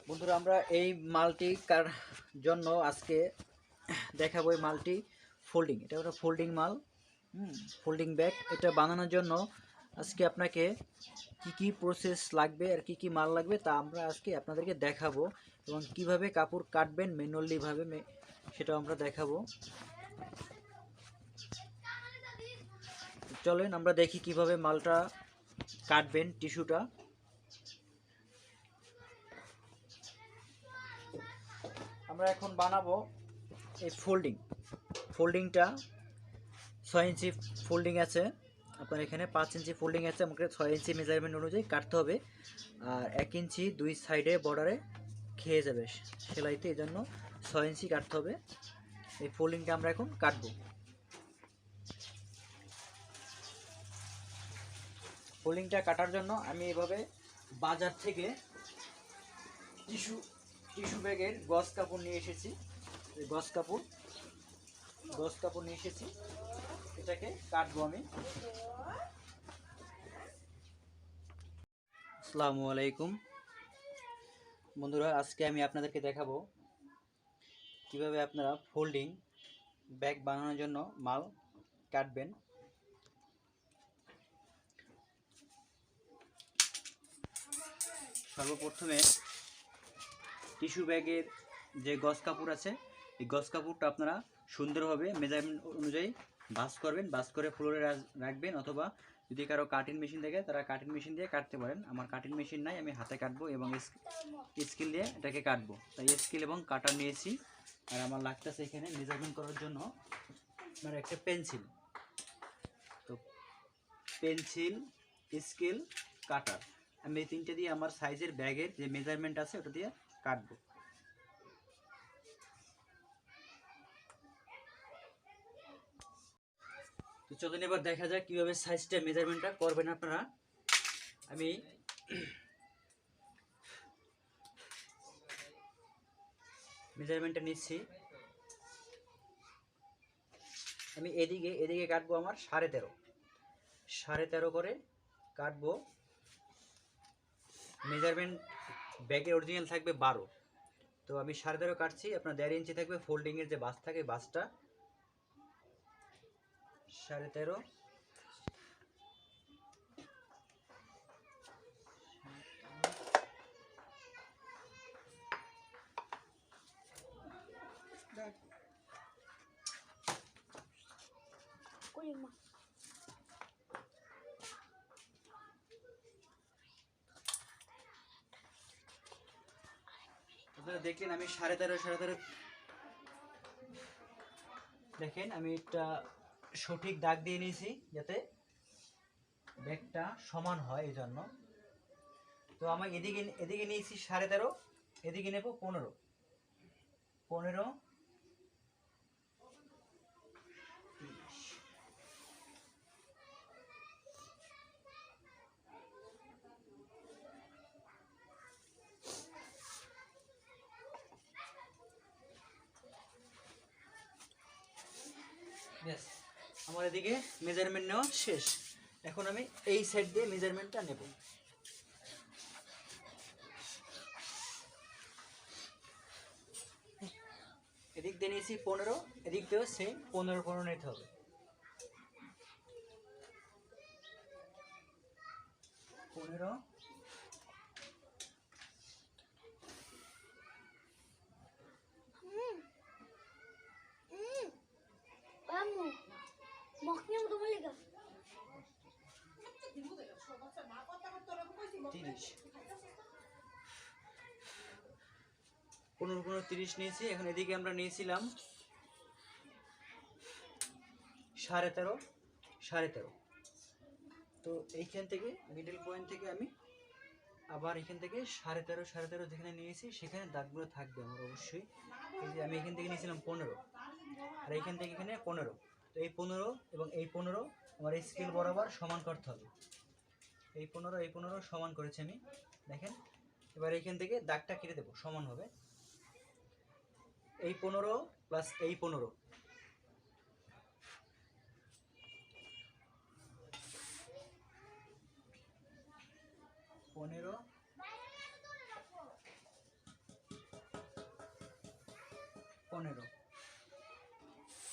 বন্ধুরা আমরা এই মালটি কার জন্য আজকে দেখাবো। এই মালটি ফোল্ডিং, এটা একটা ফোল্ডিং মাল, ফোল্ডিং ব্যাগ। এটা বানানোর জন্য আজকে আপনাকে কি কি প্রসেস লাগবে আর কি কি মাল লাগবে তা আমরা আজকে আপনাদেরকে দেখাবো, এবং কিভাবে কাপড় কাটবেন ম্যানুয়ালি ভাবে সেটাও আমরা দেখাবো। চলেন আমরা দেখি কিভাবে মালটা কাটবেন, টিস্যুটা। আমরা এখন বানাবো এই ফোল্ডিংটা 6 ইঞ্চি ফোল্ডিং আছে আপনার এখানে, 5 ইঞ্চি ফোল্ডিং আছে। আমাকে 6 ইঞ্চি মেজারমেন্ট অনুযায়ী কাটতে হবে, আর 1 ইঞ্চি দুই সাইডে বর্ডারে খেয়ে যাবে সেলাইতে, এই জন্য 6 ইঞ্চি কাটতে হবে। এই ফোল্ডিংটা আমরা এখন কাটবো। ফোল্ডিংটা কাটার জন্য আমি এভাবে বাজার থেকে টিস্যু ব্যাগের গজ কাপড় নিয়ে এসেছি। গজ কাপড় নিয়ে এসেছি, এটাকে কাটবো আমি। আসসালামু আলাইকুম বন্ধুরা, আজকে আমি আপনাদেরকে দেখাবো কিভাবে আপনারা ফোল্ডিং ব্যাগ বানানোর জন্য মাল কাটবেন। সর্বপ্রথমে টিস্যু ব্যাগের যে গজ কাপড় আছে, এই গজ কাপড়টা আপনারা সুন্দরভাবে মেজারমেন্ট অনুযায়ী ভাঁজ করবেন, ভাঁজ করে ফ্লোরে রাখবেন, অথবা যদি কারো কাটিং মেশিন থাকে তারা কাটিং মেশিন দিয়ে কাটতে পারেন। আমার কাটিং মেশিন নাই, আমি হাতে কাটবো এবং স্কেল দিয়ে এটাকে কাটবো, তাই স্কেল এবং কাটার নিয়েছি। আর আমার লাগতেছে এখানে মেজারমেন্ট করার জন্য আমার একটা পেন্সিল। তো পেন্সিল, স্কেল, কাটার, আমি এই তিনটে দিয়ে আমার সাইজের ব্যাগের যে মেজারমেন্ট আছে ওটা দিয়ে কাটবো। তো চলুন এবার দেখা যাক কিভাবে সাইজটা মেজারমেন্টটা করবেন আপনারা। আমি মেজারমেন্টটা নিচ্ছি, আমি এদিকে কাটবো আমার 13.5 করে কাটবো। মেজারমেন্ট ব্যাগের অরিজিনাল থাকবে 12, তো আমি 13.5 কাটছি। আপনার 1.5 ইঞ্চি থাকবে ফোল্ডিংয়ের যে বাস থাকে, বাসটা 13.5। আপনারা দেখলেন আমি 13.5 দেখেন আমি একটা সঠিক দাগ দিয়ে নিয়েছি যাতে ব্যাগটা সমান হয়, এই জন্য। তো আমি এদিকে নিয়েছি 13.5, এদিকে নেব 15। আমার এদিকে মেজারমেন্ট নেওয়া শেষ। এখন আমি এই সাইড দিয়ে মেজারমেন্টটা নেব। এদিক দিয়ে নিয়েছি 15, এদিক দিয়েও সেম 15 নিতে হবে। 15। পনেরো 30 নিয়েছি। এখন এদিকে আমরা নিয়েছিলাম 13.5। তো এইখান থেকে মিডল পয়েন্ট থেকে আমি আবার এখান থেকে 13.5 যেখানে নিয়েছি সেখানে দাগগুলো থাকবে আমার অবশ্যই। এই যে আমি এখান থেকে নিয়েছিলাম 15, আর এইখান থেকে এখানে 15। তো এই 15 এবং এই 15 আমার এই স্কেল বরাবর সমান করতে হবে। এই 15 সমান করেছি আমি, দেখেন। এবার এইখান থেকে দাগটা কেটে দেবো সমান হবে। এই 15 প্লাস এই 15, 15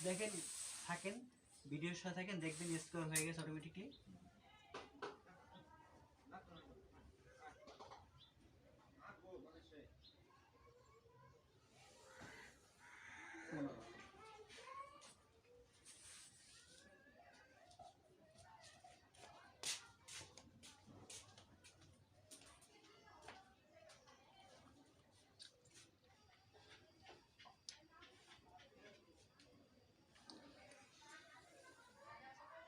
দেখেন, থাকেন ভিডিওর সাথে থাকেন, দেখবেন স্কোয়ার হয়ে গেছে অটোমেটিকলি।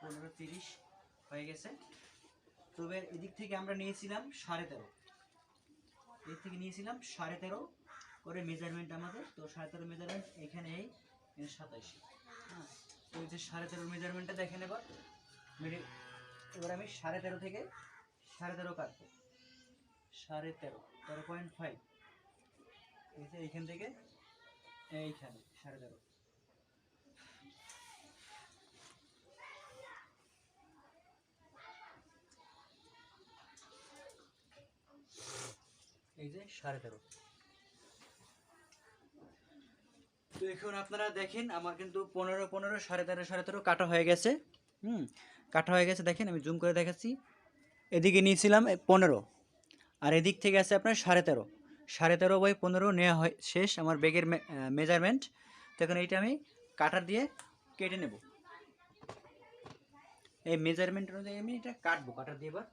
পনেরো 30 হয়ে গেছে। তবে এদিক থেকে আমরা নিয়েছিলাম 13.5, এদিক থেকে নিয়েছিলাম 13.5 করে মেজারমেন্ট আমাদের। তো 13.5 মেজারমেন্ট এখানে এই 27। হ্যাঁ, তো এই যে 13.5 মেজারমেন্টটা দেখেন এবার। এবার আমি 13.5 থেকে 13.5 কাটবো। 13.5 13.5 এই যে এইখান থেকে এইখানে 13.5। এই যে 13.5। তো এখন আপনারা দেখেন আমার কিন্তু 15 15 13.5 13.5 কাটা হয়ে গেছে। কাটা হয়ে গেছে, দেখেন আমি জুম করে দেখাচ্ছি। এদিকে নিয়েছিলাম 15 আর এদিক থেকে আছে আপনার 13.5। 13.5/15 নেওয়া হয় শেষ আমার ব্যাগের মেজারমেন্ট। তো এখন এইটা আমি কাটার দিয়ে কেটে নেব। এই মেজারমেন্ট অনুযায়ী আমি এটা কাটবো কাটার দিয়ে। এবার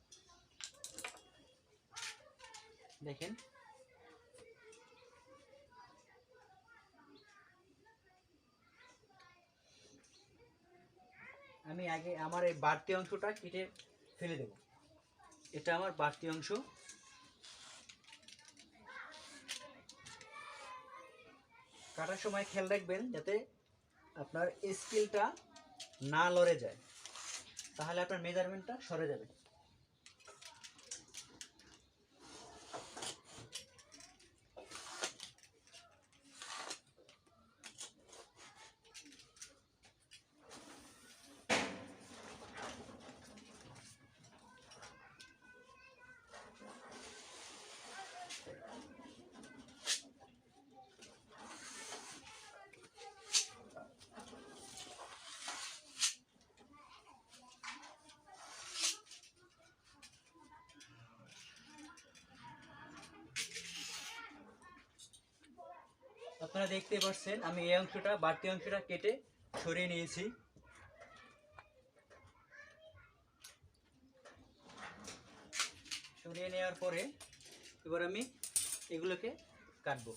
দেখেন আমি আগে আমার এই বাড়তি অংশটা কেটে ফেলে দেব। এটা আমার বাড়তি অংশ। কাটার সময় খেয়াল রাখবেন যাতে আপনার স্কেলটা না লড়ে যায়, তাহলে আপনার মেজারমেন্টটা সরে যাবে। আপনারা দেখতে পাচ্ছেন আমি এই অংশটা বাড়তি অংশটা কেটে সরিয়ে নিয়েছি। সরিয়ে নেওয়ার পরে এবার আমি এগুলোকে কাটবো।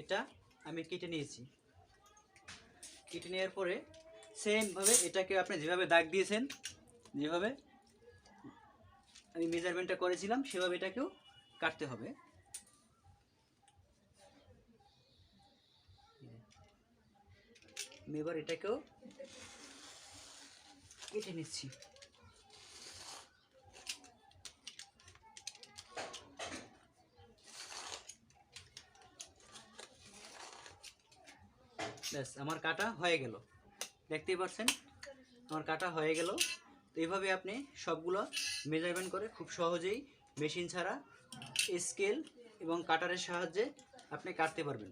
এটা আমি কেটে নিয়েছি। কেটে নেওয়ার পরে সেমভাবে এটাকে আপনি যেভাবে দাগ দিয়েছেন, যেভাবে আমি মেজারমেন্টটা করেছিলাম সেভাবে এটাকেও কাটতে হবে। আমি এবার এটাকেও কেটে নিচ্ছি। ব্যাস আমার কাটা হয়ে গেল, দেখতেই পাচ্ছেন আমার কাটা হয়ে গেল। তো এইভাবে আপনি সবগুলো মেজারমেন্ট করে খুব সহজেই মেশিন ছাড়া স্কেল এবং কাটারের সাহায্যে আপনি কাটতে পারবেন।